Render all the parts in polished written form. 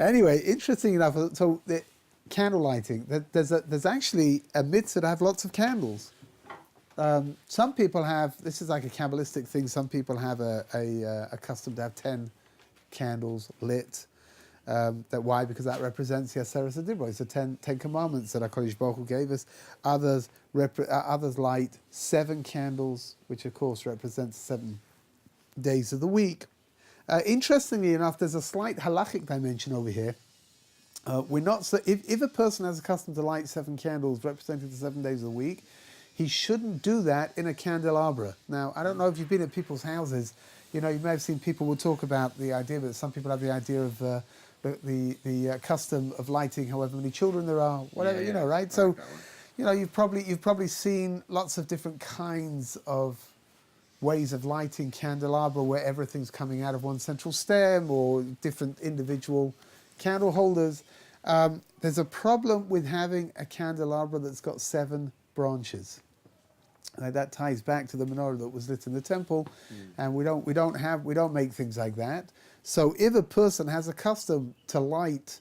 Anyway, interesting enough, so the candle lighting, there's actually a mitzvah to have lots of candles. Some people have, this is like a Kabbalistic thing, some people have a custom to have 10 candles lit. Why? Because that represents the Aseret HaDibros. It's the 10 Commandments that HaKadosh Baruch Hu gave us. Others light 7 candles, which of course represents 7 days of the week. Interestingly enough, there's a slight halachic dimension over here. We're not so, if a person has a custom to light 7 candles representing the 7 days of the week, he shouldn't do that in a candelabra. Now, I don't know if you've been at people's houses. You know, you may have seen people will talk about the idea, but some people have the idea of the custom of lighting however many children there are, whatever, you know, right? So, you know, you've probably seen lots of different kinds of ways of lighting candelabra where everything's coming out of one central stem or different individual candle holders. There's a problem with having a candelabra that's got 7 branches. That ties back to the menorah that was lit in the temple, and we don't make things like that. So if a person has a custom to light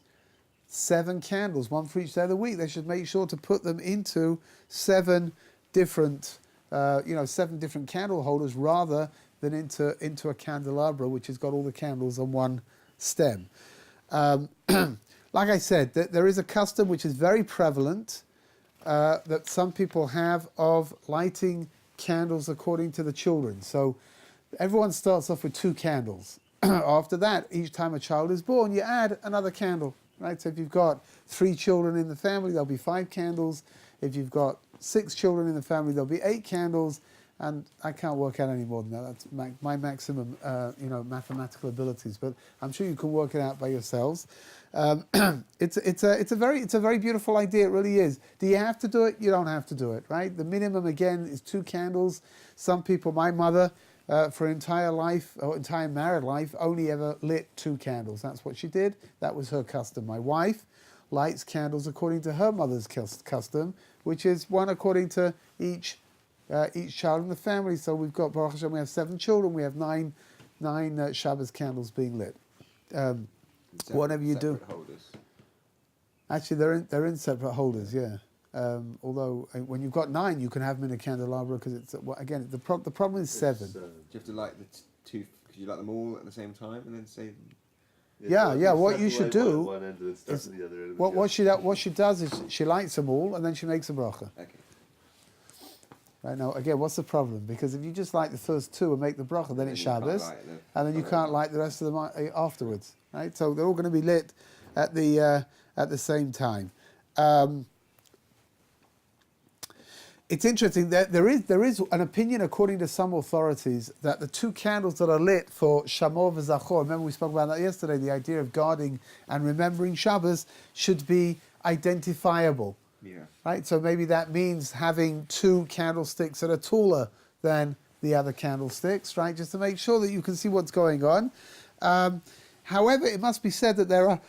7 candles, one for each day of the week, they should make sure to put them into 7 different 7 different candle holders rather than into a candelabra which has got all the candles on one stem. Like I said, there is a custom which is very prevalent that some people have of lighting candles according to the children. So everyone starts off with 2 candles. After that, each time a child is born, you add another candle, right? So if you've got 3 children in the family, there'll be 5 candles. If you've got 6 children in the family, there'll be 8 candles. And I can't work out any more than that. That's my maximum, mathematical abilities. But I'm sure you can work it out by yourselves. It's a very beautiful idea. It really is. Do you have to do it? You don't have to do it, right? The minimum again is 2 candles. Some people, my mother, for her entire life or entire married life, only ever lit 2 candles. That's what she did. That was her custom. My wife lights candles according to her mother's custom, which is 1 according to each child in the family. So we've got, Baruch Hashem, we have 7 children. We have 9 Shabbos candles being lit. Whatever you do. Holders. Actually, they're in separate holders. Yeah. Although when you've got 9, you can have them in a candelabra because it's again the problem is 7. Do you have to light the 2? Could you light them all at the same time and then say? Yeah. What you should do one end and start at the other end. what she does is she lights them all and then she makes a bracha. Okay. Right now, again, what's the problem? Because if you just light the first 2 and make the bracha, then it's Shabbos, and then you can't light the rest of them afterwards, right? So they're all going to be lit at the same time. It's interesting that there is an opinion, according to some authorities, that the 2 candles that are lit for Shamor v'Zachor, remember we spoke about that yesterday, the idea of guarding and remembering Shabbos, should be identifiable. Yeah. Right, so maybe that means having 2 candlesticks that are taller than the other candlesticks, right? Just to make sure that you can see what's going on. However, it must be said that there are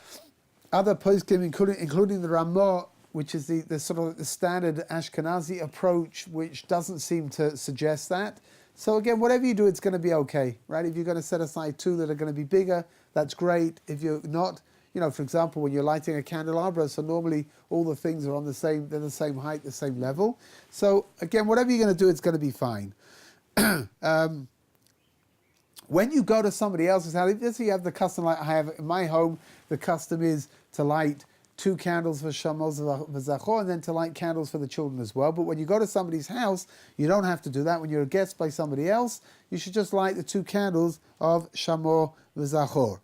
other poskim, including the Ramah, which is the sort of the standard Ashkenazi approach, which doesn't seem to suggest that. So again, whatever you do, it's going to be okay, right? If you're going to set aside 2 that are going to be bigger, that's great. If you're not, for example, when you're lighting a candelabra, so normally all the things are they're the same height, the same level. So again, whatever you're going to do, it's going to be fine. When you go to somebody else's house, let's say you have the custom, like I have in my home, the custom is to light 2 candles for Shamos v'Zachor and then to light candles for the children as well. But when you go to somebody's house, you don't have to do that. When you're a guest by somebody else, you should just light the 2 candles of Shamor v'Zachor.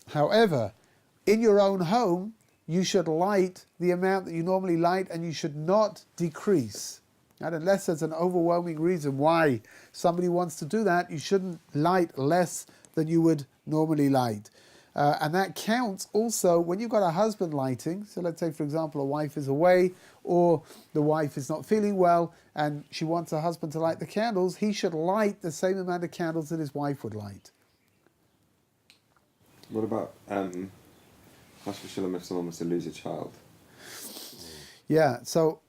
However, in your own home, you should light the amount that you normally light and you should not decrease. And unless there's an overwhelming reason why somebody wants to do that, you shouldn't light less than you would normally light. And that counts also when you've got a husband lighting. So let's say, for example, a wife is away or the wife is not feeling well and she wants her husband to light the candles. He should light the same amount of candles that his wife would light. What about Chas v'shalom if someone was to lose a child? Yeah, so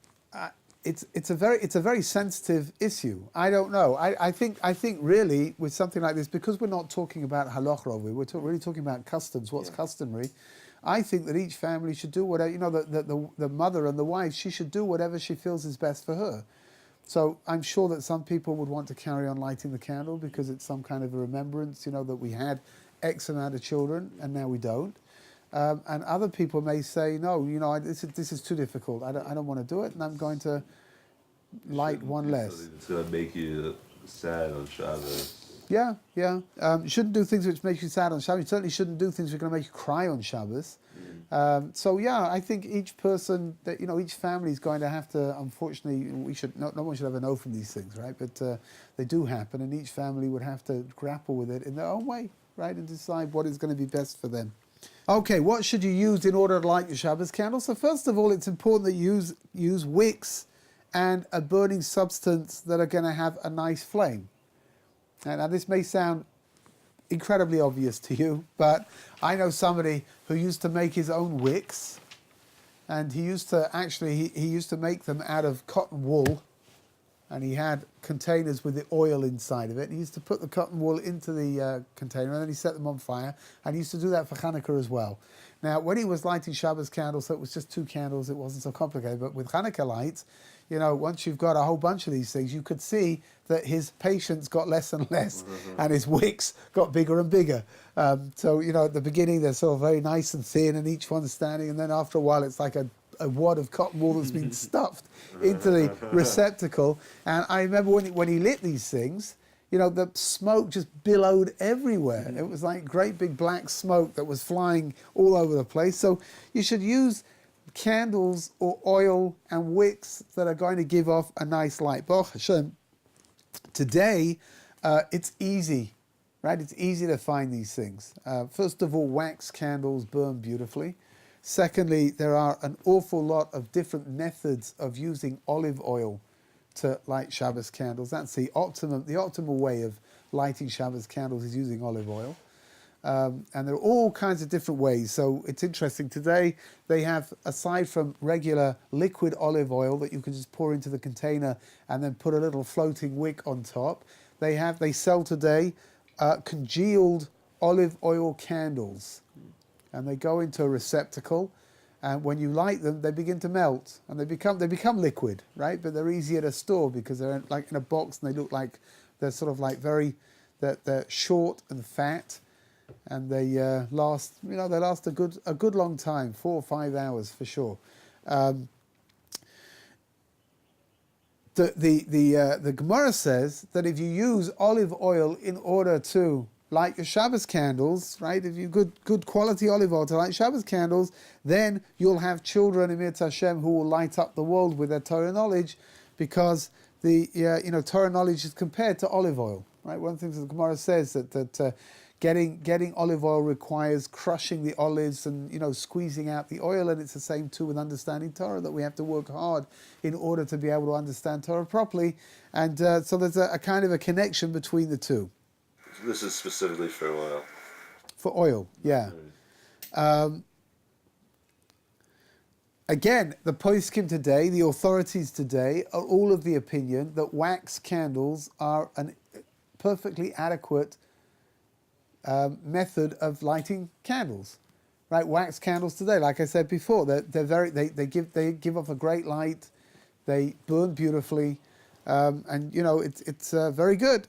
it's a very sensitive issue. I don't know. I think really with something like this, because we're not talking about halacha, we're really talking about customs, what's customary. I think that each family should do whatever, the mother and the wife, she should do whatever she feels is best for her. So I'm sure that some people would want to carry on lighting the candle because it's some kind of a remembrance, that we had X amount of children and now we don't. And other people may say, no, this is too difficult. I don't want to do it, and I'm going to light one less. It's going to make you sad on Shabbos. Yeah. You shouldn't do things which make you sad on Shabbos. You certainly shouldn't do things which are going to make you cry on Shabbos. I think each person, each family is going to have to, unfortunately, no one should ever know from these things, right? But they do happen, and each family would have to grapple with it in their own way, right? And decide what is going to be best for them. Okay, what should you use in order to light your Shabbos candle? So first of all, it's important that you use wicks and a burning substance that are going to have a nice flame. Now this may sound incredibly obvious to you, but I know somebody who used to make his own wicks, and he used to make them out of cotton wool, and he had containers with the oil inside of it. He used to put the cotton wool into the container, and then he set them on fire, and he used to do that for Hanukkah as well. Now, when he was lighting Shabbos candles, so it was just 2 candles, it wasn't so complicated, but with Hanukkah lights, once you've got a whole bunch of these things, you could see that his patience got less and less, and his wicks got bigger and bigger. At the beginning, they're sort of very nice and thin, and each one's standing, and then after a while, it's like a wad of cotton wool that's been stuffed into the receptacle. And I remember when he lit these things, the smoke just billowed everywhere. It was like great big black smoke that was flying all over the place. So you should use candles or oil and wicks that are going to give off a nice light. Baruch Hashem, today it's easy, right? It's easy to find these things. First of all, wax candles burn beautifully. Secondly, there are an awful lot of different methods of using olive oil to light Shabbos candles. That's the optimal way of lighting Shabbos candles is using olive oil. And there are all kinds of different ways. So it's interesting. Today they have, aside from regular liquid olive oil that you can just pour into the container and then put a little floating wick on top, they sell today congealed olive oil candles. And they go into a receptacle, and when you light them, they begin to melt, and they become liquid, right? But they're easier to store because they're like in a box, and they look like they're sort of like they're short and fat, and they last a good long time, 4 or 5 hours for sure. The Gemara says that if you use olive oil in order to light your Shabbos candles, right? If you good quality olive oil to light Shabbos candles, then you'll have children in Mirz Hashem who will light up the world with their Torah knowledge, because the Torah knowledge is compared to olive oil, right? One of the things that the Gemara says that getting olive oil requires crushing the olives and squeezing out the oil, and it's the same too with understanding Torah, that we have to work hard in order to be able to understand Torah properly, and so there's a kind of a connection between the two. This is specifically for oil. For oil, yeah. Again, the poskim today, the authorities today, are all of the opinion that wax candles are a perfectly adequate method of lighting candles. Right, wax candles today, like I said before, they give off a great light, they burn beautifully, and it's very good.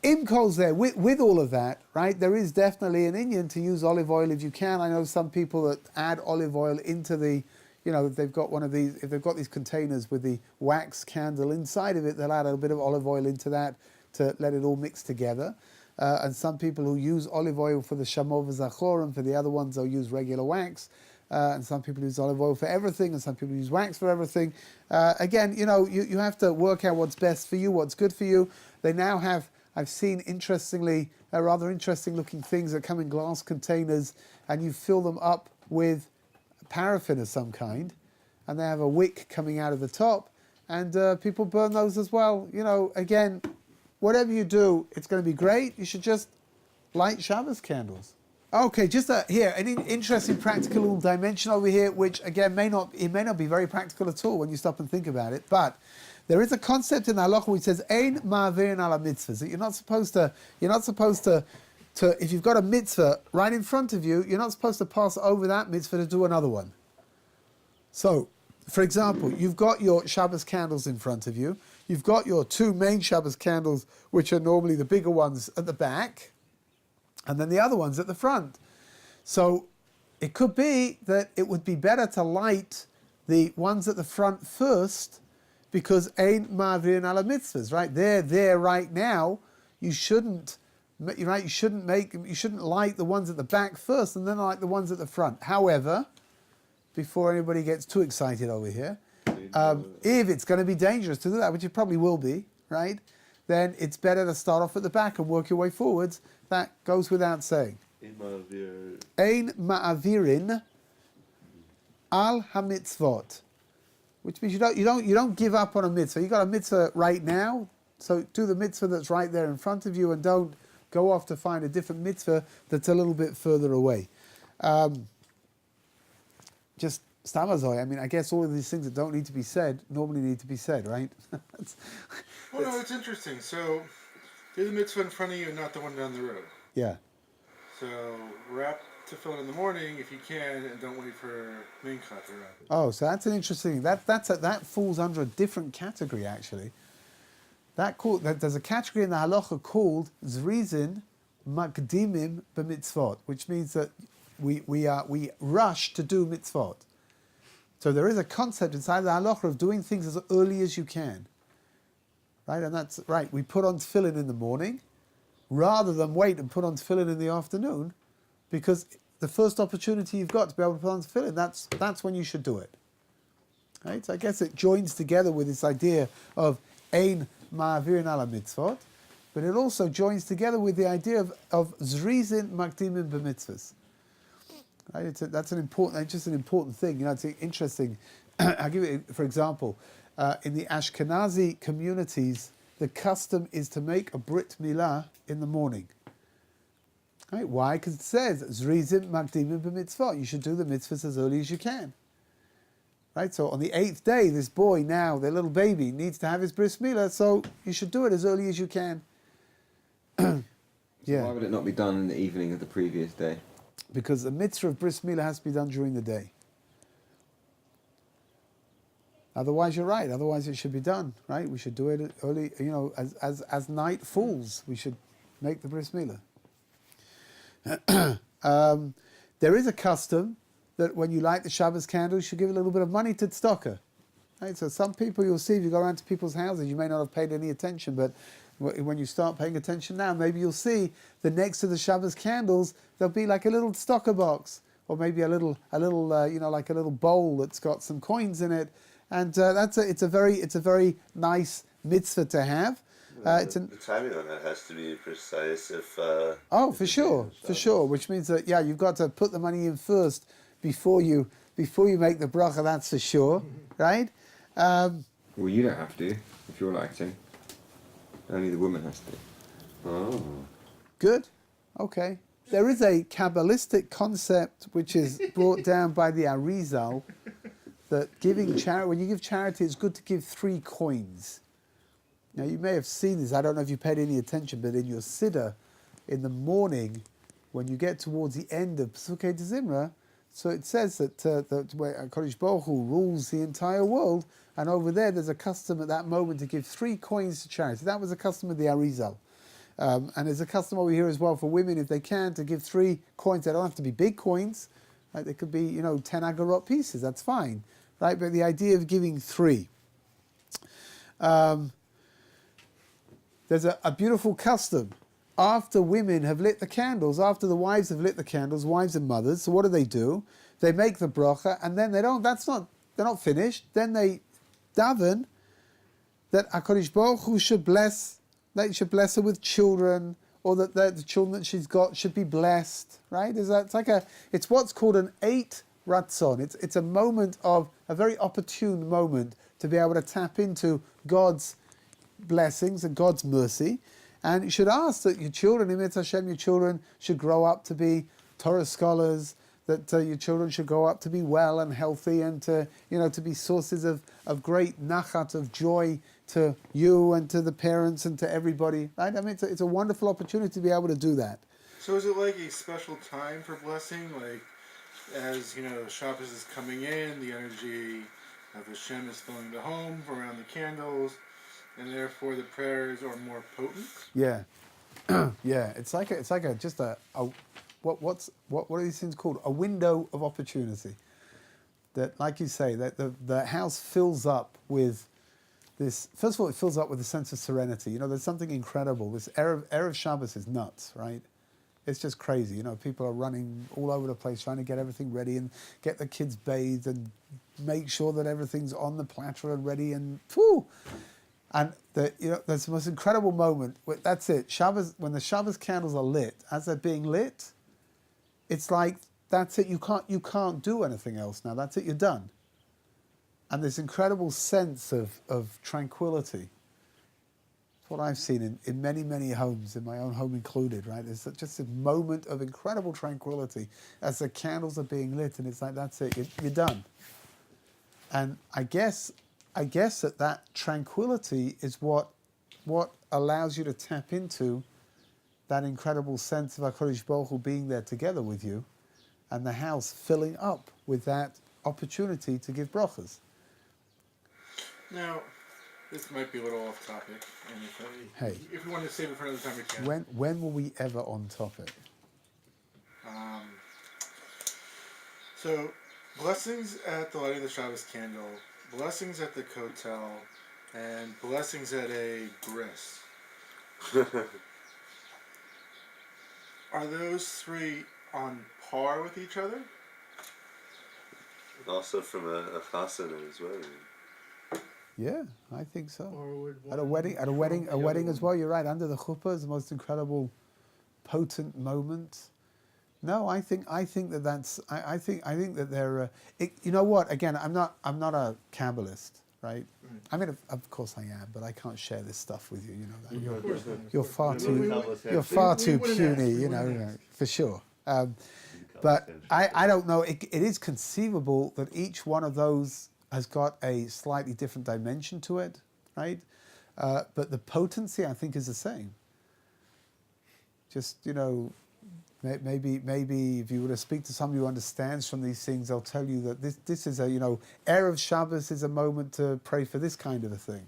Imkol's there with all of that, right? There is definitely an inyan to use olive oil if you can. I know some people that add olive oil into the, if they've got if they've got these containers with the wax candle inside of it, they'll add a bit of olive oil into that to let it all mix together. And some people who use olive oil for the shamov v'zachor, and for the other ones they'll use regular wax. And some people use olive oil for everything, and some people use wax for everything. Again, you have to work out what's best for you, what's good for you. They now have, I've seen rather interesting looking things that come in glass containers, and you fill them up with paraffin of some kind, and they have a wick coming out of the top, and people burn those as well. Again, whatever you do, it's going to be great. You should just light Shabbos candles. Okay, just here, an interesting practical dimension over here, which again may not be very practical at all when you stop and think about it, but there is a concept in the halacha which says ein ma'avirin ala mitzvahs, that you're not supposed to, if you've got a mitzvah right in front of you, you're not supposed to pass over that mitzvah to do another one. So, for example, you've got your Shabbos candles in front of you, you've got your two main Shabbos candles, which are normally the bigger ones at the back, and then the other ones at the front. So it could be that it would be better to light the ones at the front first, because ein ma'avirin ala mitzvahs, right? They're there right now. You shouldn't light the ones at the back first and then light the ones at the front. However, before anybody gets too excited over here, if it's going to be dangerous to do that, which it probably will be, right? Then it's better to start off at the back and work your way forwards. That goes without saying. Ein ma'avirin al hamitzvot, which means you don't give up on a mitzvah. You got a mitzvah right now, so do the mitzvah that's right there in front of you, and don't go off to find a different mitzvah that's a little bit further away. Just stamazoi. I mean, I guess all of these things that don't need to be said normally need to be said, right? Well, no, it's interesting. So, do the mitzvah in front of you and not the one down the road. Yeah. So, wrap tefillin in the morning if you can, and don't wait for mincha to wrap it. Oh, so that's an interesting. That falls under a different category actually. There's a category in the halacha called zrizin makdimim b'mitzvot, which means that we rush to do mitzvot. So there is a concept inside the halacha of doing things as early as you can. Right, and that's right. We put on tefillin in the morning, rather than wait and put on tefillin in the afternoon, because the first opportunity you've got to be able to put on tefillin, that's when you should do it. Right, so I guess it joins together with this idea of ein ma'avirin ala mitzvot, but it also joins together with the idea of zrizin makdimim b'mitzvahs. Right, that's an important thing. You know, it's interesting. I'll give it, for example. In the Ashkenazi communities, the custom is to make a brit milah in the morning. Right? Why? Because it says, Zrizim makdimim b'mitzvot. You should do the mitzvahs as early as you can. Right? So on the 8th day, this boy now, their little baby, needs to have his bris milah, so you should do it as early as you can. Yeah. Why would it not be done in the evening of the previous day? Because the mitzvah of bris milah has to be done during the day. Otherwise, you're right. Otherwise, it should be done, right? We should do it early, you know, as night falls. We should make the bris milah. There is a custom that when you light the Shabbos candle, you should give a little bit of money to tzedakah. Right? So some people you'll see, if you go around to people's houses, you may not have paid any attention, but when you start paying attention now, maybe you'll see that next to the Shabbos candles, there'll be like a little tzedakah box, or maybe a little like a little bowl that's got some coins in it. And it's a very nice mitzvah to have. The timing on that has to be precise. For sure. Which means that you've got to put the money in first before you make the bracha. That's for sure, right? Well, you don't have to if you're lighting. Only the woman has to. Oh. Good. Okay. There is a Kabbalistic concept which is brought down by the Arizal, that giving charity, when you give charity, it's good to give 3 coins. Now, you may have seen this. I don't know if you paid any attention, but in your Siddur, in the morning, when you get towards the end of Pesukei D'Zimra, so it says that Kodesh Baruch Hu rules the entire world, and over there's a custom at that moment to give 3 coins to charity. That was a custom of the Arizal. And there's a custom over here as well for women, if they can, to give 3 coins. They don't have to be big coins. Right? They could be, 10 agarot pieces. That's fine. Right? But the idea of giving 3. There's a beautiful custom. After women have lit the candles, after the wives have lit the candles, wives and mothers, so what do? They make the bracha, and then they're not finished. Then they daven that HaKadosh Baruch Hu should bless her with children, or that the children that she's got should be blessed, right? It's what's called an 8 ratzon. It's a moment of, a very opportune moment to be able to tap into God's blessings and God's mercy. And you should ask that your children, Emet Hashem, your children should grow up to be Torah scholars, that your children should grow up to be well and healthy and to be sources of great nachat, of joy to you and to the parents and to everybody. Right? I mean, it's a wonderful opportunity to be able to do that. So is it like a special time for blessing? Like, as Shabbos is coming in, the energy of Hashem is filling the home around the candles, and therefore the prayers are more potent? Yeah. Yeah, it's like what are these things called? A window of opportunity. That, like you say, that the house fills up with this. First of all, it fills up with a sense of serenity. There's something incredible. This Erev Shabbos is nuts, right? It's just crazy. People are running all over the place trying to get everything ready and get the kids bathed and make sure that everything's on the platter and ready and whew. And there's the most incredible moment. That's it. Shabbos, when the Shabbos candles are lit, as they're being lit, it's like that's it. You can't do anything else now. That's it. You're done. And this incredible sense of tranquility. It's what I've seen in many, many homes, in my own home included. Right? There's just a moment of incredible tranquility as the candles are being lit, and it's like that's it. You're done. And I guess that tranquility is what allows you to tap into that incredible sense of HaKadosh Baruch Hu being there together with you, and the house filling up with that opportunity to give brachas. Now, this might be a little off topic, and if we want to save it for another time, we can. When were we ever on topic? So, blessings at the lighting of the Shabbos candle, blessings at the kotel, and blessings at a bris. Are those three on par with each other? Also from a chasana as well. Yeah, I think so. Or would At a wedding as well. You're right. Under the chuppah is the most incredible, potent moment. No, I think that they're. You know what? Again, I'm not a Kabbalist, right? I mean, of course I am, but I can't share this stuff with you. You know that you're far too puny. For sure. But I don't know. It is conceivable that each one of those has got a slightly different dimension to it, right? But the potency, I think, is the same. Just maybe if you were to speak to somebody who understands from these things, they'll tell you that this is a Erev Shabbos is a moment to pray for this kind of a thing.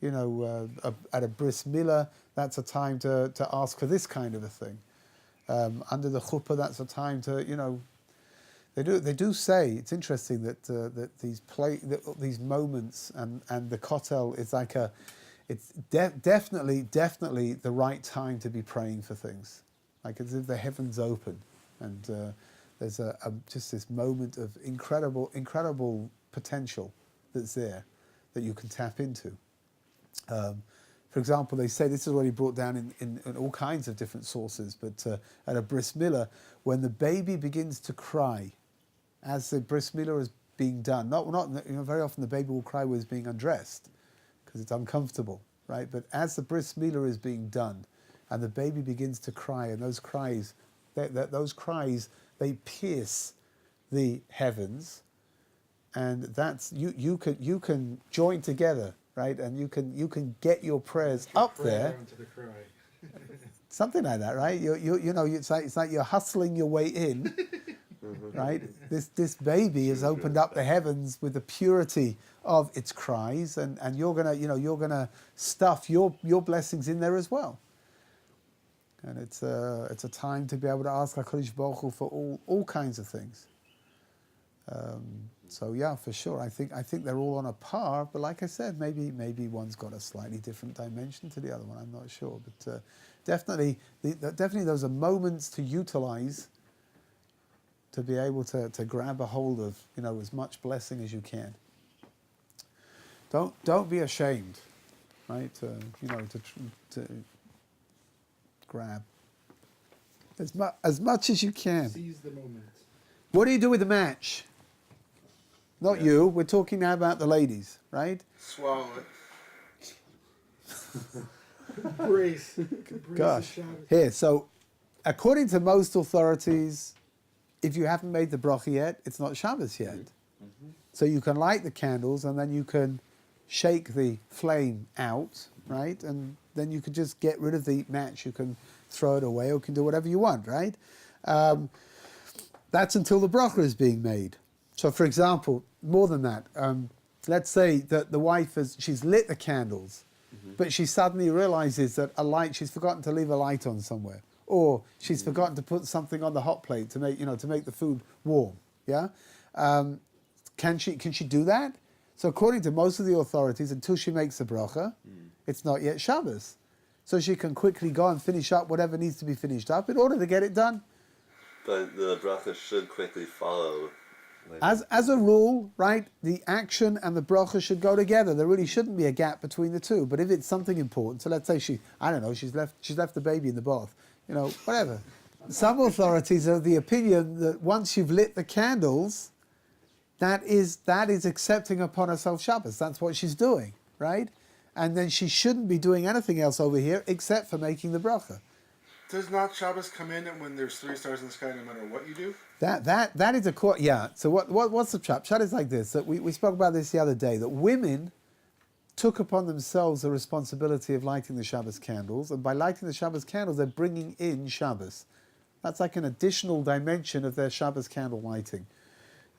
At a bris milah, that's a time to ask for this kind of a thing. Under the chuppah, that's a time to They do say it's interesting that these moments and the kotel is like it's definitely the right time to be praying for things, like as if the heavens open and there's just this moment of incredible potential that's there that you can tap into. For example, they say this is already brought down in all kinds of different sources, but at a bris milah, when the baby begins to cry, as the bris milah is being done, not very often the baby will cry when it's being undressed because it's uncomfortable, right? But as the bris milah is being done, and the baby begins to cry, and those cries, they pierce the heavens, and that's you can join together, right? And you can get your prayers up there. The cry. Something like that, right? It's like you're hustling your way in, right? This baby has opened up the heavens with the purity of its cries, and you're gonna stuff your blessings in there as well. And it's a time to be able to ask HaKadosh Baruch Hu for all kinds of things. So yeah, for sure. I think they're all on a par, but like I said, maybe one's got a slightly different dimension to the other one. I'm not sure, but definitely those are moments to utilize to be able to grab a hold of as much blessing as you can. Don't be ashamed, right? To grab as much as you can. Seize the moment. What do you do with the match? Not you. We're talking now about the ladies, right? Swallow it. Brace. Gosh. Here, so according to most authorities, if you haven't made the bracha yet, it's not Shabbos yet. So you can light the candles and then you can shake the flame out, right? And then you can just get rid of the match. You can throw it away or you can do whatever you want, right? That's until the bracha is being made. So for example, more than that, let's say that the wife she's lit the candles, but she suddenly realizes that she's forgotten to leave a light on somewhere. Or she's forgotten to put something on the hot plate to make the food warm. Yeah, can she do that? So according to most of the authorities, until she makes the bracha, it's not yet Shabbos. So she can quickly go and finish up whatever needs to be finished up in order to get it done. But the bracha should quickly follow. As a rule, right, the action and the bracha should go together. There really shouldn't be a gap between the two. But if it's something important, so let's say she's left the baby in the bath. Whatever. Some authorities are of the opinion that once you've lit the candles, that is accepting upon herself Shabbos. That's what she's doing, right? And then she shouldn't be doing anything else over here except for making the bracha. Does not Shabbos come in when there's 3 stars in the sky no matter what you do? That is a court. Yeah. So what's the pshat? Pshat is like this. That we spoke about this the other day. That women took upon themselves the responsibility of lighting the Shabbos candles, and by lighting the Shabbos candles, they're bringing in Shabbos. That's like an additional dimension of their Shabbos candle lighting.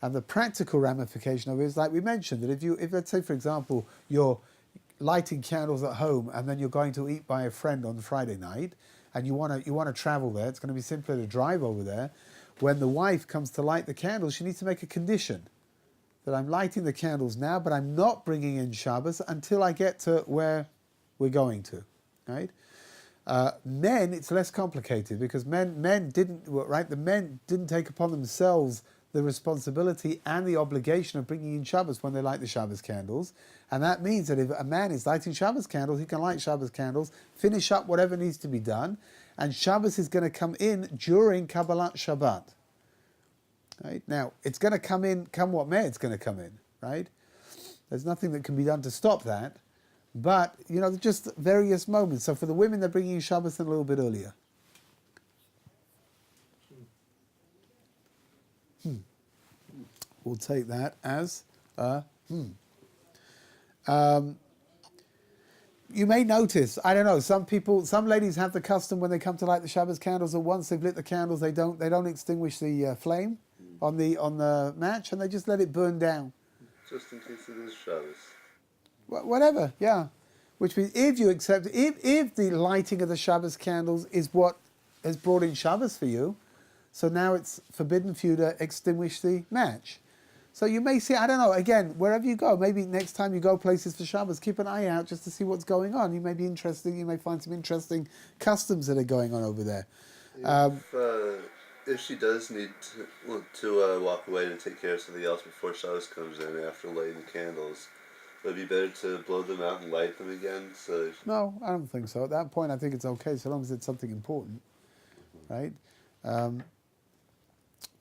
And the practical ramification of it is, like we mentioned, that if let's say, for example, you're lighting candles at home and then you're going to eat by a friend on Friday night, and you want to travel there, it's going to be simpler to drive over there. When the wife comes to light the candles, she needs to make a condition that I'm lighting the candles now, but I'm not bringing in Shabbos until I get to where we're going to, right? Men, it's less complicated because men didn't take upon themselves the responsibility and the obligation of bringing in Shabbos when they light the Shabbos candles. And that means that if a man is lighting Shabbos candles, he can light Shabbos candles, finish up whatever needs to be done, and Shabbos is going to come in during Kabbalat Shabbat. Right? Now, it's going to come in, come what may, it's going to come in, right? There's nothing that can be done to stop that, but, just various moments. So for the women, they're bringing in Shabbos in a little bit earlier. We'll take that as a You may notice, I don't know, some ladies have the custom when they come to light the Shabbos candles that once they've lit the candles, they don't extinguish the flame on the match, and they just let it burn down. Just in case it is Shabbos. Whatever, yeah. Which means if the lighting of the Shabbos candles is what has brought in Shabbos for you, so now it's forbidden for you to extinguish the match. So you may see, I don't know, again, wherever you go, maybe next time you go places for Shabbos, keep an eye out just to see what's going on. You may be interested, you may find some interesting customs that are going on over there. If she does need to walk away to take care of something else before Shabbos comes in, after lighting the candles, would it be better to blow them out and light them again? No, I don't think so. At that point, I think it's okay, so long as it's something important, right?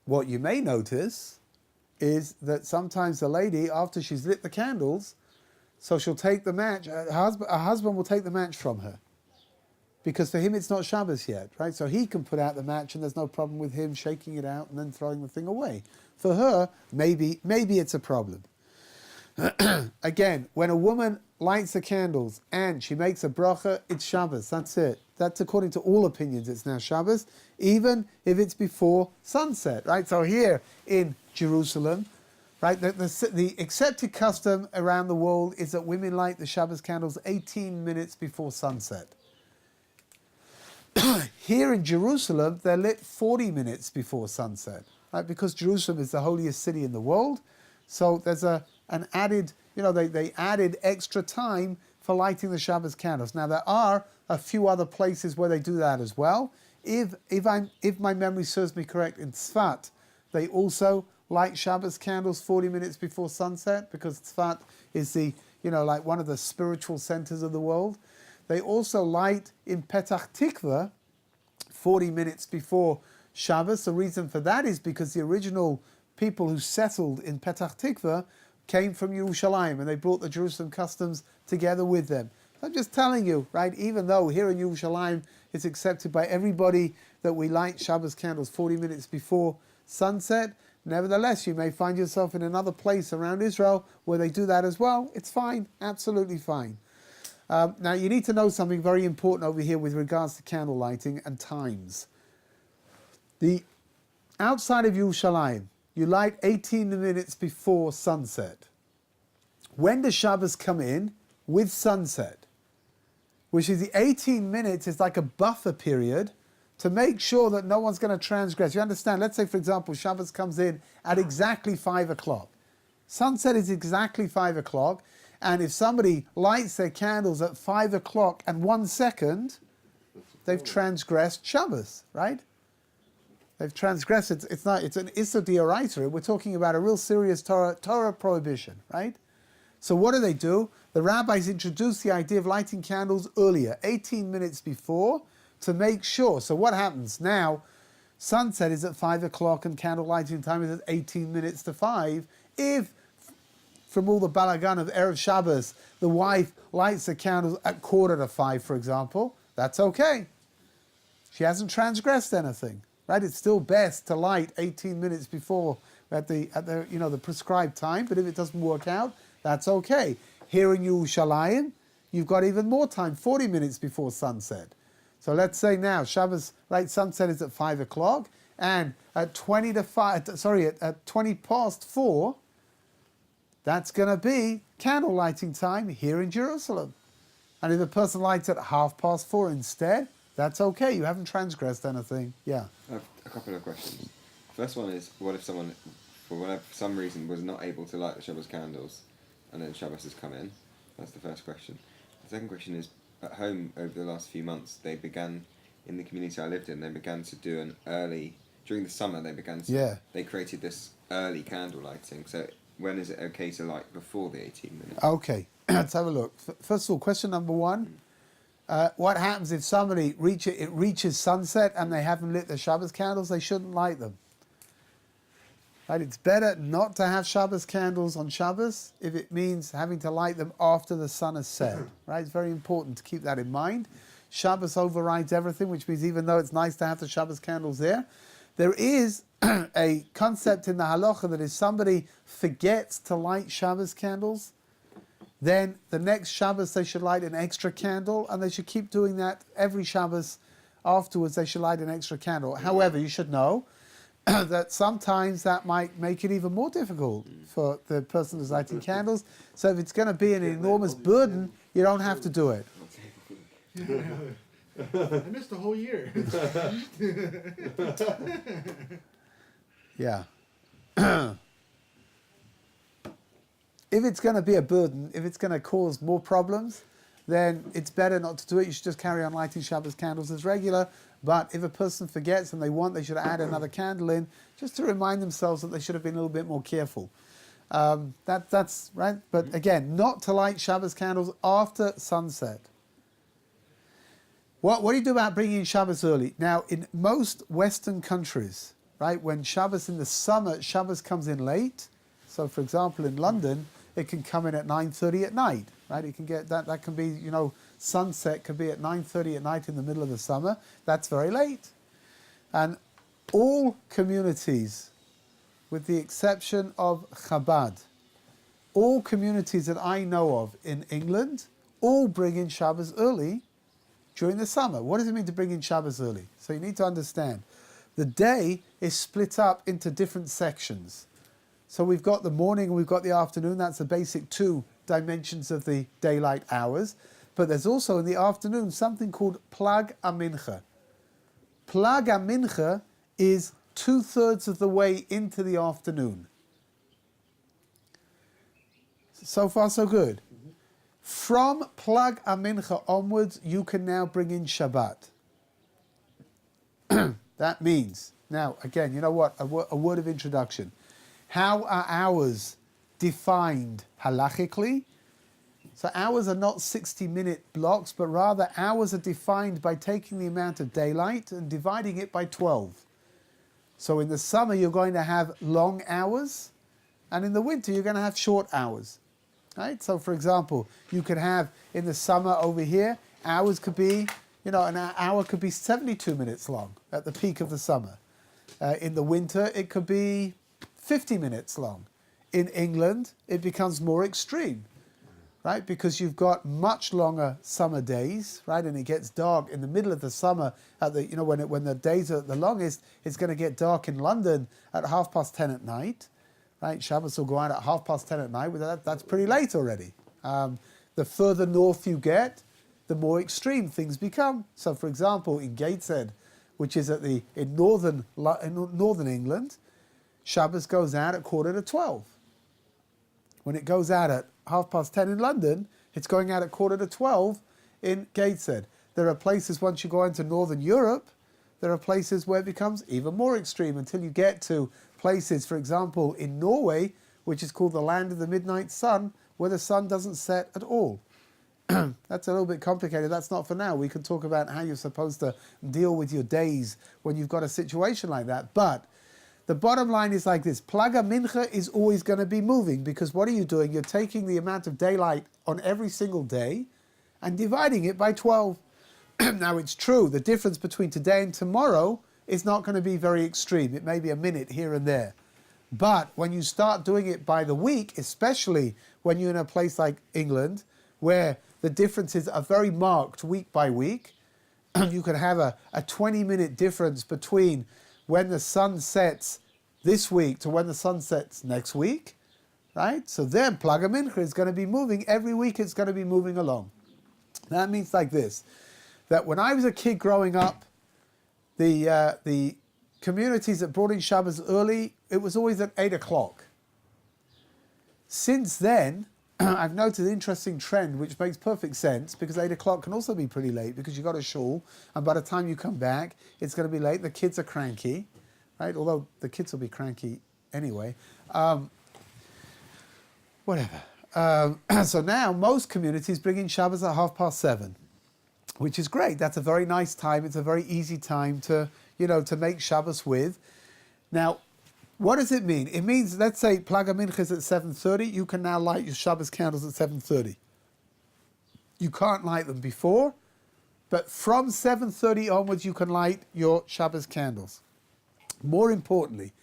What you may notice is that sometimes the lady, after she's lit the candles, so she'll take the match, her husband will take the match from her. Because for him it's not Shabbos yet, right? So he can put out the match and there's no problem with him shaking it out and then throwing the thing away. For her, maybe it's a problem. Again, when a woman lights the candles and she makes a bracha, it's Shabbos, that's it. That's according to all opinions, it's now Shabbos, even if it's before sunset, right? So here in Jerusalem, right, the accepted custom around the world is that women light the Shabbos candles 18 minutes before sunset. Here in Jerusalem, they're lit 40 minutes before sunset, right? Because Jerusalem is the holiest city in the world, so there's an added, they added extra time for lighting the Shabbos candles. Now there are a few other places where they do that as well. If my memory serves me correct, in Tzfat, they also light Shabbos candles 40 minutes before sunset because Tzfat is like one of the spiritual centers of the world. They also light in Petach Tikva 40 minutes before Shabbos. The reason for that is because the original people who settled in Petach Tikva came from Yerushalayim and they brought the Jerusalem customs together with them. So I'm just telling you, right, even though here in Yerushalayim it's accepted by everybody that we light Shabbos candles 40 minutes before sunset. Nevertheless, you may find yourself in another place around Israel where they do that as well. It's fine, absolutely fine. Now, you need to know something very important over here with regards to candle lighting and times. The outside of Yerushalayim, you light 18 minutes before sunset. When does Shabbos come in? With sunset, which is the 18 minutes is like a buffer period to make sure that no one's going to transgress. You understand? Let's say, for example, Shabbos comes in at exactly 5 o'clock. Sunset is exactly 5 o'clock, and if somebody lights their candles at 5 o'clock and 1 second, they've transgressed Shabbos, right? They've transgressed it. It's an Issa D'Oraita. We're talking about a real serious Torah prohibition, right? So what do? The rabbis introduce the idea of lighting candles earlier, 18 minutes before, to make sure. So what happens now? Sunset is at 5 o'clock and candle lighting time is at 18 minutes to 5. If, from all the balagan of Erev Shabbos, the wife lights the candles at 4:45, for example, that's okay. She hasn't transgressed anything, right? It's still best to light 18 minutes before at the prescribed time, but if it doesn't work out, that's okay. Here in Yerushalayim, you've got even more time, 40 minutes before sunset. So let's say now Shabbos, right, sunset is at 5 o'clock, and at 20 past 4, that's going to be candle lighting time here in Jerusalem. And if a person lights at 4:30 instead, that's okay. You haven't transgressed anything. Yeah. I have a couple of questions. First one is, what if someone, for some reason, was not able to light the Shabbos candles, and then Shabbos has come in? That's the first question. The second question is, at home over the last few months, they began, in the community I lived in, they began to do an early, during the summer, they created this early candle lighting. So when is it okay to light before the 18 minutes? Okay, let's have a look. First of all, question number one. What happens if somebody reaches sunset and they haven't lit the Shabbos candles? They shouldn't light them. Right? It's better not to have Shabbos candles on Shabbos if it means having to light them after the sun has set. Right? It's very important to keep that in mind. Shabbos overrides everything, which means even though it's nice to have the Shabbos candles there is a concept in the halacha that if somebody forgets to light Shabbos candles, then the next Shabbos they should light an extra candle, and they should keep doing that every Shabbos afterwards. They should light an extra candle. However, you should know that sometimes that might make it even more difficult for the person who's lighting candles. So if it's going to be an enormous burden, you don't have to do it. I missed a whole year. Yeah. If it's going to be a burden, if it's going to cause more problems, then it's better not to do it. You should just carry on lighting Shabbos candles as regular. But if a person forgets and they should add another candle in, just to remind themselves that they should have been a little bit more careful. That's right. But again, not to light Shabbos candles after sunset. What do you do about bringing in Shabbos early? Now, in most Western countries, right, when Shabbos in the summer, Shabbos comes in late. So, for example, in London, it can come in at 9:30 at night, right? It can get that can be, sunset can be at 9:30 at night in the middle of the summer. That's very late. And all communities, with the exception of Chabad, all communities that I know of in England, all bring in Shabbos early during the summer. What does it mean to bring in Shabbos early? So you need to understand, the day is split up into different sections. So we've got the morning and we've got the afternoon. That's the basic 2 dimensions of the daylight hours. But there's also in the afternoon something called Plag Amincha. Plag Amincha is 2/3 of the way into the afternoon. So far, so good. From Plag Amincha onwards, you can now bring in Shabbat. That means, now again, you know what, a word of introduction. How are hours defined halachically? So hours are not 60-minute blocks, but rather hours are defined by taking the amount of daylight and dividing it by 12. So in the summer you're going to have long hours, and in the winter you're going to have short hours. Right? So for example, you could have in the summer over here, hours could be, an hour could be 72 minutes long at the peak of the summer. In the winter, it could be 50 minutes long. In England, it becomes more extreme, right? Because you've got much longer summer days, right? And it gets dark in the middle of the summer. When the days are the longest, it's going to get dark in London at 10:30 at night, right? Shabbos will go out at 10:30 at night. That's pretty late already. The further north you get, the more extreme things become. So, for example, in Gateshead, which is in northern England, Shabbos goes out at 11:45. When it goes out at 10:30 in London, it's going out at 11:45 in Gateshead. There are places, once you go into Northern Europe, there are places where it becomes even more extreme until you get to places, for example, in Norway, which is called the land of the midnight sun, where the sun doesn't set at all. That's a little bit complicated. That's not for now. We can talk about how you're supposed to deal with your days when you've got a situation like that. But the bottom line is like this. Plaga Mincha is always going to be moving, because what are you doing? You're taking the amount of daylight on every single day and dividing it by 12. Now, it's true, the difference between today and tomorrow is not going to be very extreme. It may be a minute here and there. But when you start doing it by the week, especially when you're in a place like England, where the differences are very marked week by week, you can have a 20-minute difference between when the sun sets this week to when the sun sets next week, right? So then Plaga Mincha is going to be moving. Every week it's going to be moving along. That means like this, that when I was a kid growing up, the communities that brought in Shabbos early, it was always at 8 o'clock. Since then, I've noticed an interesting trend, which makes perfect sense, because 8 o'clock can also be pretty late, because you've got a shul, and by the time you come back, it's going to be late. The kids are cranky, right? Although the kids will be cranky anyway. Whatever. So now most communities bring in Shabbos at 7:30, which is great. That's a very nice time. It's a very easy time to make Shabbos with. Now, what does it mean? It means, let's say Plaga Mincha is at 7:30, you can now light your Shabbos candles at 7:30. You can't light them before, but from 7:30 onwards you can light your Shabbos candles. More importantly,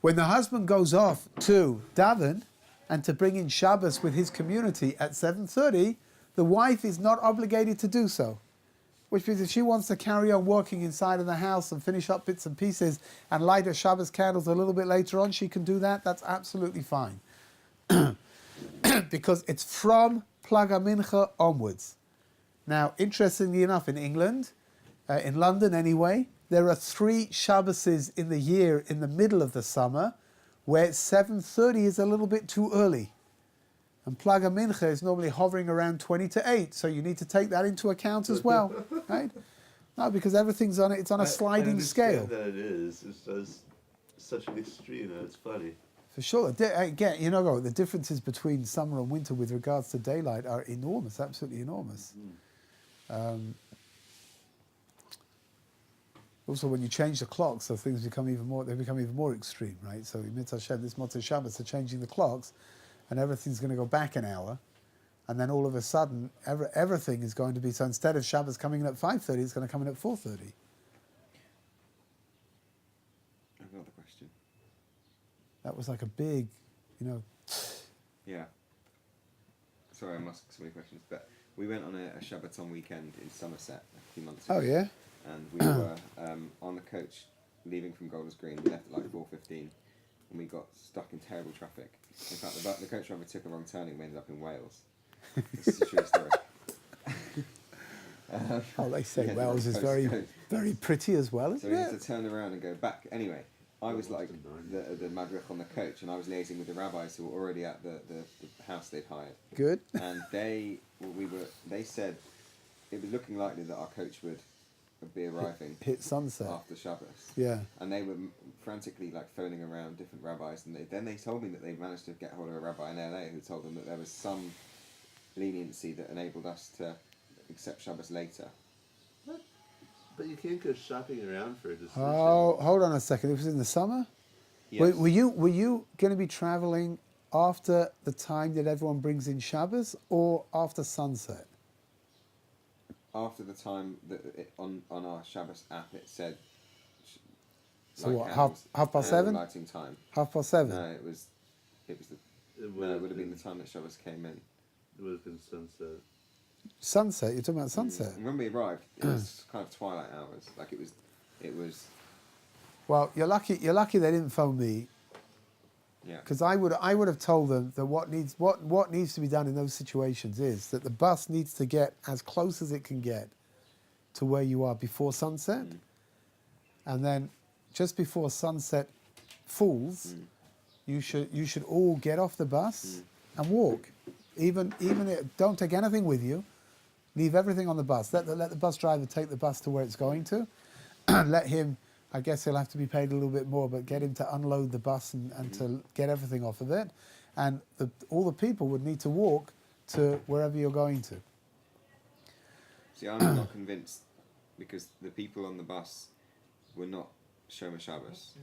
when the husband goes off to daven and to bring in Shabbos with his community at 7:30, the wife is not obligated to do so. Which means if she wants to carry on working inside of the house and finish up bits and pieces and light her Shabbos candles a little bit later on, she can do that. That's absolutely fine. Because it's from Plaga Mincha onwards. Now, interestingly enough, in England, in London anyway, there are 3 Shabboses in the year in the middle of the summer where 7:30 is a little bit too early. And Plaga Mincha is normally hovering around 20 to 8, so you need to take that into account as well, right? No, because everything's on it. It's on a sliding scale. That it is. It's just such an extreme, and it's funny. For sure. Again, the differences between summer and winter with regards to daylight are enormous, absolutely enormous. Also, when you change the clocks, so things become even more extreme, right? So, Mitzvah Hashem, this Motzei Shabbos, are changing the clocks, and everything's going to go back an hour, and then all of a sudden, everything is going to be, so instead of Shabbos coming in at 5:30, it's going to come in at 4:30. Another question. That was like a big, Yeah. Sorry, I'm asking so many questions, but we went on a Shabbaton weekend in Somerset a few months ago. Oh, yeah? And we were on the coach leaving from Golders Green. We left at like 4:15, and we got stuck in terrible traffic. In fact, the coach driver took a wrong turning. We ended up in Wales. This is a true story. They say yeah, Wales is very, very pretty as well, So isn't we it? had to turn around and go back. Anyway, I was like the madrich on the coach, and I was liaising with the rabbis who were already at the house they'd hired. Good. And they said it was looking likely that our coach would be arriving Hit sunset. after Shabbos. Yeah. And they were frantically like phoning around different rabbis, and then they told me that they managed to get hold of a rabbi in LA who told them that there was some leniency that enabled us to accept Shabbos later. But you can't go shopping around for a decision. Oh, hold on a second. It was in the summer? Yes. Were you going to be travelling after the time that everyone brings in Shabbos or after sunset? After the time that on our Shabbos app it said So light what? candles. Half past Candle 7? lighting time. 7:30. No, it was the. No, it would have been the time that Shabbos came in. It would have been sunset. Sunset. You're talking about sunset. And when we arrived, it was kind of twilight hours. Like it was. Well, you're lucky. You're lucky they didn't phone me, Yeah. because I would have told them that what needs to be done in those situations is that the bus needs to get as close as it can get to where you are before sunset, and then just before sunset falls, you should all get off the bus and walk. Even don't take anything with you. Leave everything on the bus. Let the bus driver take the bus to where it's going to. Let him. I guess he'll have to be paid a little bit more, but get him to unload the bus and to get everything off of it. And all the people would need to walk to wherever you're going to. See, I'm not convinced because the people on the bus were not Shomer Shabbos.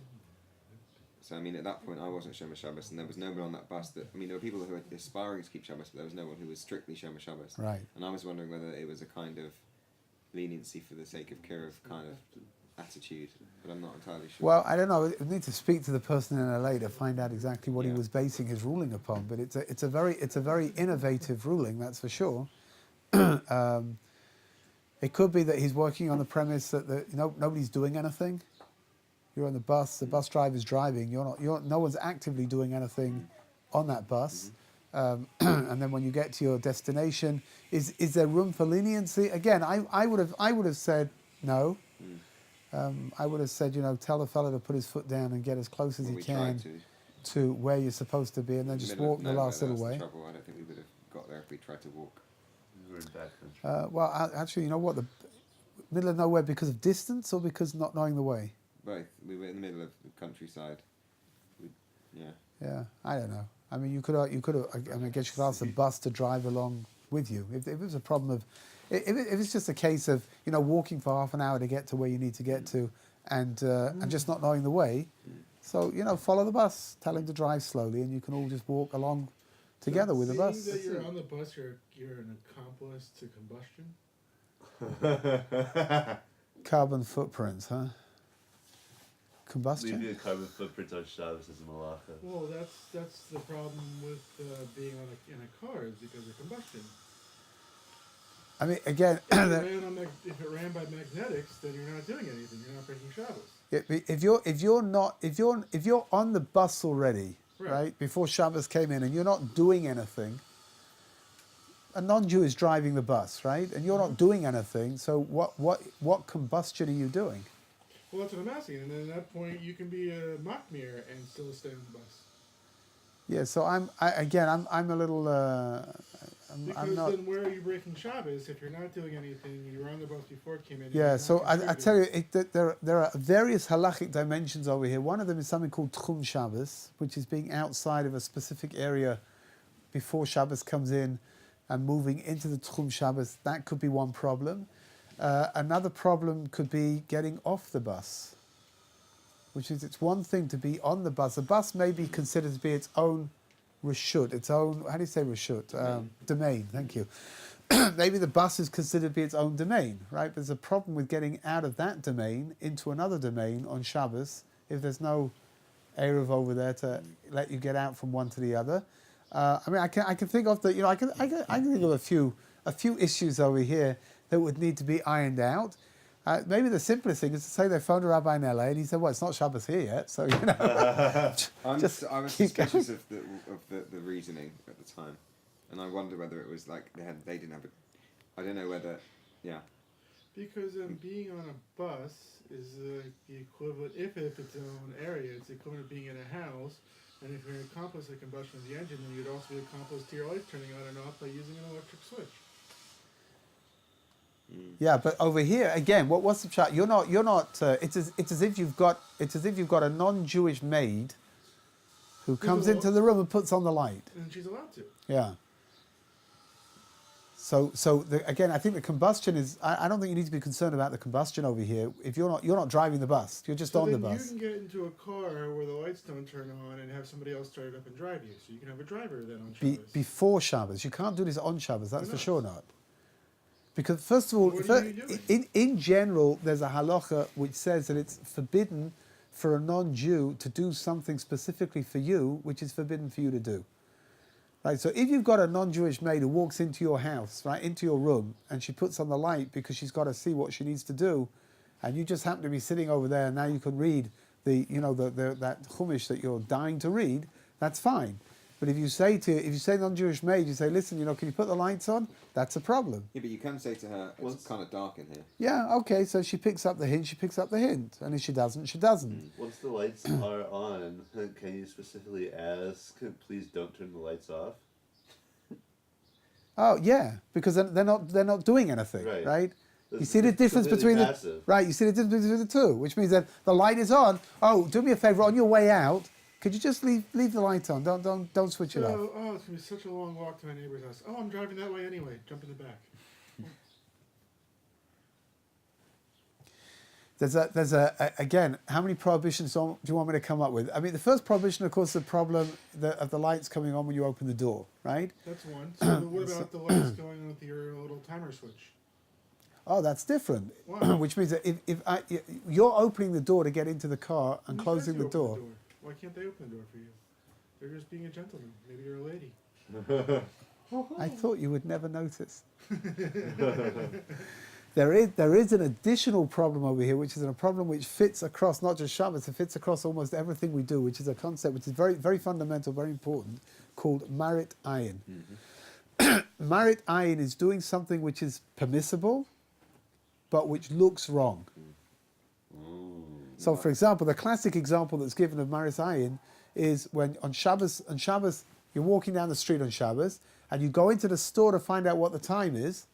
So I mean, at that point, I wasn't Shomer Shabbos, and there was no one on that bus that. I mean, there were people who were aspiring to keep Shabbos, but there was no one who was strictly Shomer Shabbos. Right. And I was wondering whether it was a kind of leniency for the sake of kiruv kind of attitude, but I'm not entirely sure. Well, I don't know. We need to speak to the person in LA to find out exactly what he was basing his ruling upon. But it's a very innovative ruling, that's for sure. It could be that he's working on the premise that nobody's doing anything. You're on the bus driver's driving. No one's actively doing anything on that bus. And then when you get to your destination, is there room for leniency? Again, I would have said no. I would have said, tell the fellow to put his foot down and get as close as he can to where you're supposed to be, and then just walk the last little way. I don't think we would have got there if we tried to walk. We were in backcountry. Well, actually, you know what? The middle of nowhere because of distance or because not knowing the way? Both. We were in the middle of the countryside. Yeah, I don't know. I mean, you could. I mean, I guess you could ask the bus to drive along with you. If it was a problem of, if it's just a case of walking for half an hour to get to where you need to get to, and just not knowing the way, so follow the bus. Tell him to drive slowly, and you can all just walk along together with the bus. Seeing that you're on the bus, you're an accomplice to combustion. Carbon footprints, huh? Combustion. Leaving a carbon footprint on Shabbos is a malacha. Well, that's the problem with being in a car is because of combustion. I mean, again, If it ran by magnetics, then you're not doing anything. You're not breaking Shabbos. if you're on the bus already, right, before Shabbos came in, and you're not doing anything, a non-Jew is driving the bus, right, and you're not doing anything. So what combustion are you doing? Well, that's what I'm asking. And then at that point, you can be a machmir and still stay on the bus. Yeah. So I'm a little. Because I'm not. then where are you breaking Shabbos if you're not doing anything? You were on the bus before it came in. Yeah, so I tell you, there are various halachic dimensions over here. One of them is something called Tchum Shabbos, which is being outside of a specific area before Shabbos comes in and moving into the Tchum Shabbos. That could be one problem. Another problem could be getting off the bus, which is it's one thing to be on the bus. A bus may be considered to be its own reshut, its own, how do you say reshut? Domain, thank you. Maybe the bus is considered to be its own domain, right? There's a problem with getting out of that domain into another domain on Shabbos if there's no Eruv over there to let you get out from one to the other. I mean, I can think of I can think of a few issues over here that would need to be ironed out. Maybe the simplest thing is to say they phoned a rabbi in LA and he said, "Well, it's not Shabbos here yet," so I was suspicious of the reasoning at the time, and I wonder whether it was like they didn't have it. I don't know whether, yeah. Because being on a bus is the equivalent, if it's its own area, it's the equivalent of being in a house. And if you're an accomplice to combustion of the engine, then you'd also be accomplice to your lights turning on and off by using an electric switch. Yeah, but over here again, what's the chat? You're not. It's as if you've got a non-Jewish maid who comes into the room and puts on the light. And she's allowed to. Yeah. So again, I think the combustion is. I don't think you need to be concerned about the combustion over here. If you're not driving the bus, you're just on the bus. You can get into a car where the lights don't turn on and have somebody else start it up and drive you. So you can have a driver then on Shabbos. Before Shabbos, you can't do this on Shabbos. That's for sure not. Because first of all, What are you doing? in general, there's a halacha which says that it's forbidden for a non-Jew to do something specifically for you, which is forbidden for you to do. Right, so if you've got a non-Jewish maid who walks into your house, right, into your room, and she puts on the light because she's got to see what she needs to do, and you just happen to be sitting over there, and now you can read that Chumash that you're dying to read, that's fine. But if you say non-Jewish maid, you say, listen, can you put the lights on? That's a problem. Yeah, but you can say to her, it's kind of dark in here. Yeah, okay, so she picks up the hint, and if she doesn't, she doesn't. Once the lights are on, can you specifically ask, please don't turn the lights off? Oh yeah, because they're not doing anything, right? You see the difference between passive. You see the difference between the two, which means that the light is on. Oh, do me a favor, on your way out, could you just leave the light on? Don't switch it off. Oh, it's gonna be such a long walk to my neighbor's house. Oh, I'm driving that way anyway. Jump in the back. There's again, how many prohibitions do you want me to come up with? I mean, the first prohibition, of course, is the problem of the lights coming on when you open the door, right? That's one. So what about the lights going on with your little timer switch? Oh, that's different. Why? Which means that if you're opening the door to get into the car and Who closing says you the open door. Why can't they open the door for you? They're just being a gentleman. Maybe you're a lady. I thought you would never notice. There is an additional problem over here, which is a problem which fits across not just Shabbat, it fits across almost everything we do, which is a concept which is very, very fundamental, very important, called Marit Ayin. Mm-hmm. Marit Ayin is doing something which is permissible, but which looks wrong. So, for example, the classic example that's given of Marit Ayin is when on Shabbos, you're walking down the street on Shabbos, and you go into the store to find out what the time is,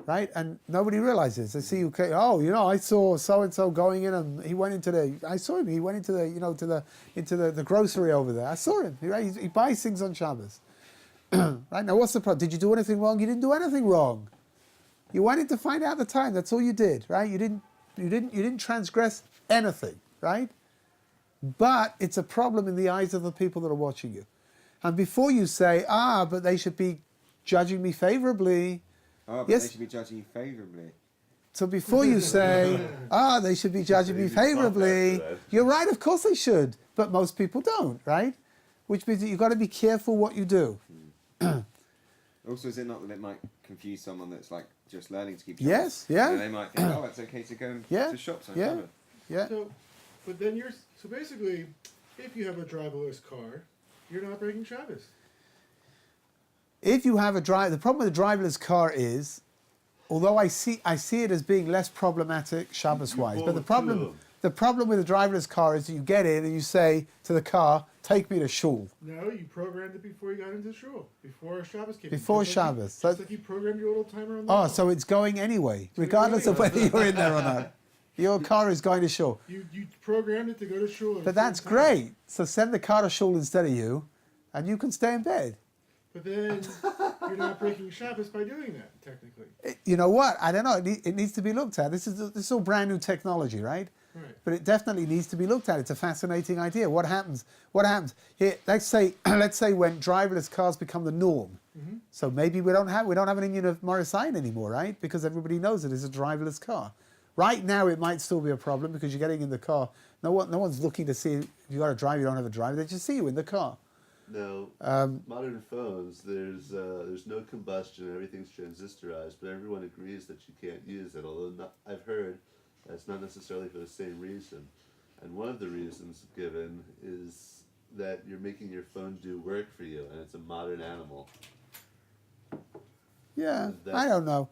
right? And nobody realizes. They see you. I saw so and so going in, and he went into he went into the grocery over there. I saw him. He buys things on Shabbos. Right now, what's the problem? Did you do anything wrong? You didn't do anything wrong. You went in to find out the time. That's all you did, right? You didn't transgress anything, right? But it's a problem in the eyes of the people that are watching you. And before you say, but they should be judging me favorably. Oh, but yes. They should be judging you favourably. So before you say, they should be judging me favorably, you're right, of course they should. But most people don't, right? Which means that you've got to be careful what you do. Also, is it not that it might confuse someone that's like just learning to keep Yes, Shabbos? yeah. And they might think, it's okay to go to shops on Shabbos. Yeah. But then so basically, if you have a driverless car, you're not breaking Shabbos. If you have the problem with a driverless car is, although I see it as being less problematic Shabbos-wise, but the problem with a driverless car is that you get in and you say to the car, take me to shul. No, you programmed it before you got into shul, before Shabbos came. Before Shabbos. Just like you programmed your little timer on the Oh, so it's going anyway, regardless of whether you're in there or not. Your car is going to shul. You programmed it to go to shul. But that's great. So send the car to shul instead of you, and you can stay in bed. But then you're not breaking Shabbos by doing that, technically. You know what? I don't know. It needs to be looked at. This is all brand new technology, right? Right. But it definitely needs to be looked at. It's a fascinating idea. What happens? Here, let's say when driverless cars become the norm. Mm-hmm. So maybe we don't have an Indian of Marit Ayin anymore, right? Because everybody knows it is a driverless car. Right now, it might still be a problem because you're getting in the car. No one's looking to see if you got a driver, you don't have a driver. They just see you in the car. No, modern phones, there's no combustion, everything's transistorized, but everyone agrees that you can't use it, although I've heard that's not necessarily for the same reason. And one of the reasons given is that you're making your phone do work for you, and it's a modern animal. Yeah, I don't know.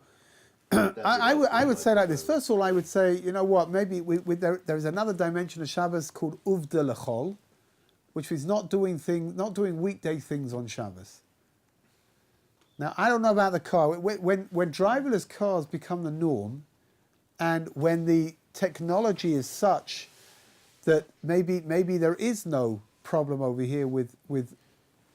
I would say like this. First of all, I would say, you know what, maybe there's another dimension of Shabbos called uvda lechol, which is not doing weekday things on Shabbos. Now, I don't know about the car. When driverless cars become the norm, and when the technology is such that maybe there is no problem over here with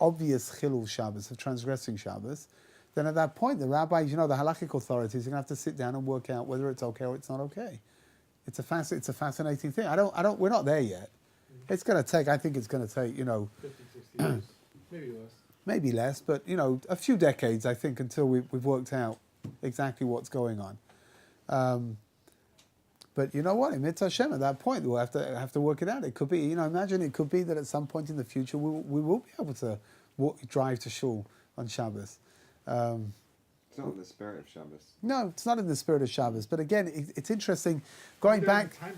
obvious chilul Shabbos, of transgressing Shabbos, then at that point, the rabbis, the halakhic authorities, are going to have to sit down and work out whether it's okay or it's not okay. It's a fascinating thing. We're not there yet. It's going to take, I think it's going to take, 50, 60 years. Maybe less. Maybe less, but, a few decades, I think, until we've worked out exactly what's going on. But you know what? In Mitzvah Hashem, at that point, we'll have to work it out. It could be, imagine it could be that at some point in the future we will be able to drive to shul on Shabbos. It's not in the spirit of Shabbos. No, it's not in the spirit of Shabbos. But again, it's interesting. Going back to Rav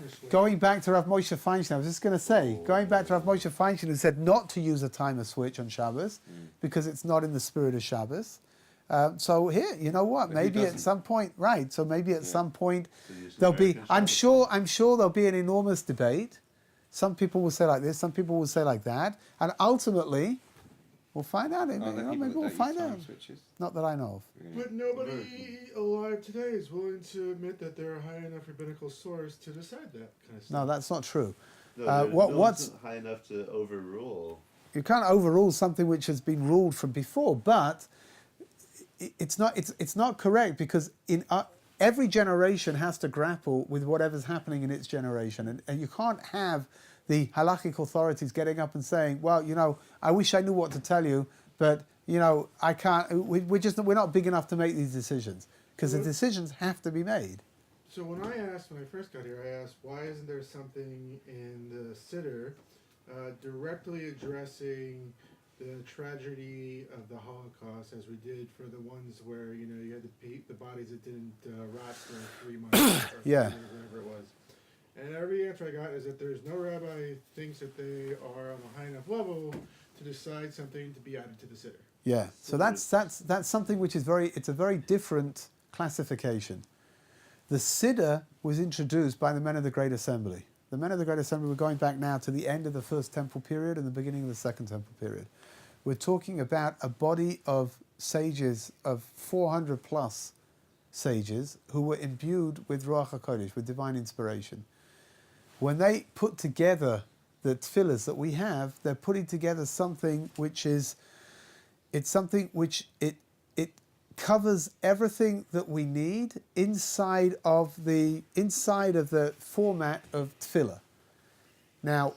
Moshe Feinstein, I was just going to say, going back to Rav Moshe Feinstein, who said not to use a timer switch on Shabbos because it's not in the spirit of Shabbos. So here, you know what? Maybe at some point, right? So maybe at some point there'll be. I'm sure there'll be an enormous debate. Some people will say like this. Some people will say like that. And ultimately, we'll find out. Maybe we'll find out. Switches. Not that I know of. But nobody alive today is willing to admit that they're a high enough rabbinical source to decide that kind of stuff. No, that's not true. No, what's high enough to overrule? You can't overrule something which has been ruled from before, but it's not correct because every generation has to grapple with whatever's happening in its generation, and you can't have the halakhic authorities getting up and saying, well, I wish I knew what to tell you, but I can't. We're not big enough to make these decisions because the decisions have to be made. So when I first got here, I asked, why isn't there something in the Siddur directly addressing the tragedy of the Holocaust, as we did for the ones where you had the bodies that didn't rot for 3 months or Yeah. whatever it was. And every answer I got is that there's no rabbi thinks that they are on a high enough level to decide something to be added to the Siddur. Yeah. So that's something which is it's a very different classification. The Siddur was introduced by the men of the Great Assembly. The men of the Great Assembly were going back now to the end of the First Temple period and the beginning of the Second Temple period. We're talking about a body of sages, of 400 plus sages, who were imbued with Ruach HaKodesh, with divine inspiration. When they put together the tefillahs that we have, they're putting together something which it covers everything that we need inside of the format of tefillah. Now,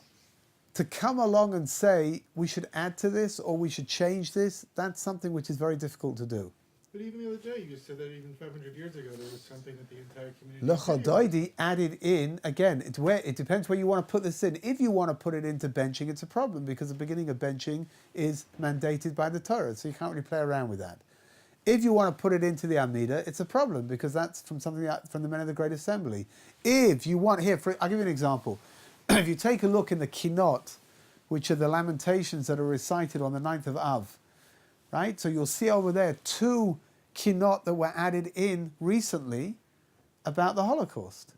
to come along and say we should add to this or we should change this, that's something which is very difficult to do. But even the other day, you just said that even 500 years ago, there was something that the entire community... L'chodoidi added in, again, it depends where you want to put this in. If you want to put it into benching, it's a problem because the beginning of benching is mandated by the Torah, so you can't really play around with that. If you want to put it into the Amida, it's a problem because that's from the men of the Great Assembly. If you want, I'll give you an example. If you take a look in the Kinot, which are the lamentations that are recited on the 9th of Av, right? So you'll see over there 2 Kinot that were added in recently about the Holocaust.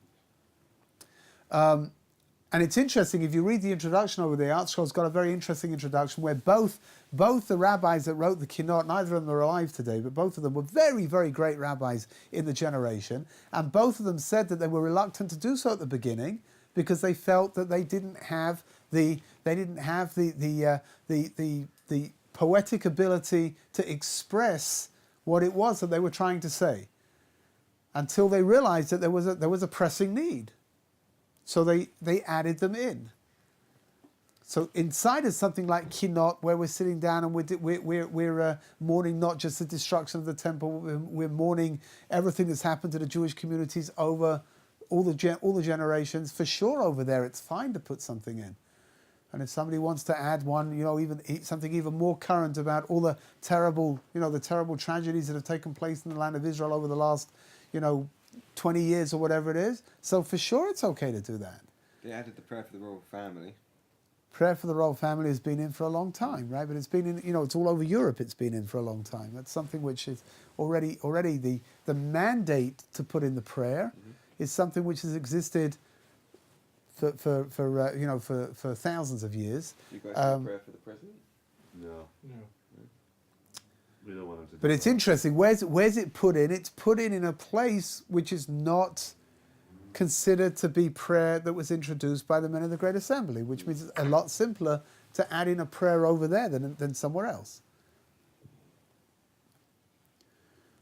And it's interesting, if you read the introduction over there, ArtScroll's got a very interesting introduction where both the rabbis that wrote the Kinot, neither of them are alive today, but both of them were very, very great rabbis in the generation, and both of them said that they were reluctant to do so at the beginning because they felt that they didn't have the poetic ability to express what it was that they were trying to say, until they realized that there was a pressing need. So they added them in. So inside is something like Kinot, where we're sitting down and we're mourning not just the destruction of the temple, we're mourning everything that's happened to the Jewish communities over all the generations. For sure, over there, it's fine to put something in. And if somebody wants to add one, even something even more current about all the terrible tragedies that have taken place in the land of Israel over the last, 20 years or whatever it is. So for sure it's okay to do that. They added the prayer for the royal family. Prayer for the royal family has been in for a long time, right? But it's been in, it's all over Europe, it's been in for a long time. That's something which is already the mandate to put in the prayer is something which has existed for thousands of years. You guys do prayer for the president? No. We don't want him to. But it's interesting. Where's it put in? It's put in a place which is not considered to be prayer that was introduced by the men of the Great Assembly, which means it's a lot simpler to add in a prayer over there than somewhere else.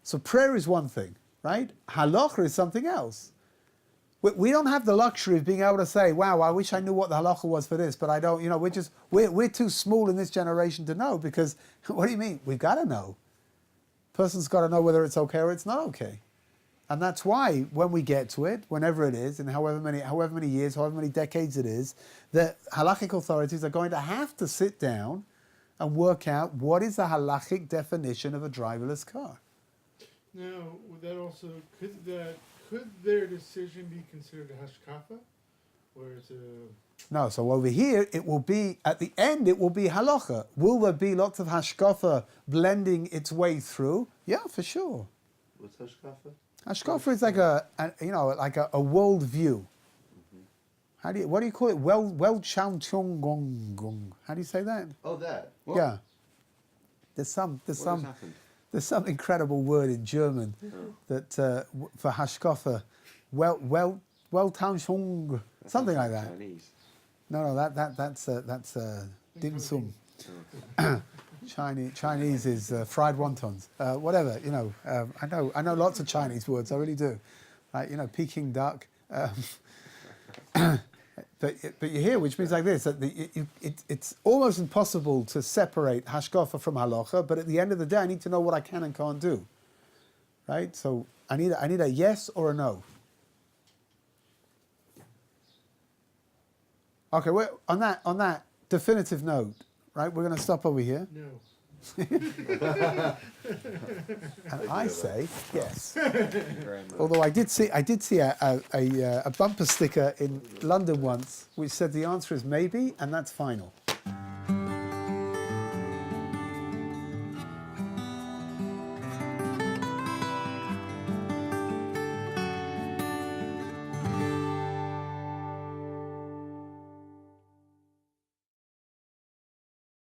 So prayer is one thing, right? Halacha is something else. We don't have the luxury of being able to say, wow, I wish I knew what the halacha was for this, but I don't, we're too small in this generation to know, because what do you mean? We've got to know. Person's got to know whether it's okay or it's not okay. And that's why when we get to it, whenever it is, in however many years, however many decades it is, the halakhic authorities are going to have to sit down and work out what is the halakhic definition of a driverless car. Now, would that also could their decision be considered a hashkafa, or it's a No, so over here it will be at the end. It will be halacha. Will there be lots of hashkafa blending its way through? Yeah, for sure. What's hashkafa? Hashkafa is like a world view. What do you call it? Well chang chung gong gong. How do you say that? Oh, that. What? Yeah. There's What has happened? some incredible word in German that for hashkafa, well town chung, something like that. Chinese. No, that's dim sum. Chinese is fried wontons. Whatever, I know lots of Chinese words. I really do. Like Peking duck. But you hear, which means like this, that it's almost impossible to separate hashkafa from halacha, but at the end of the day, I need to know what I can and can't do. Right? So I need a yes or a no. Okay, well, on that definitive note, right, we're going to stop over here. no. And I say yes. Very much. Although I did see a bumper sticker in London once which said the answer is maybe, and that's final.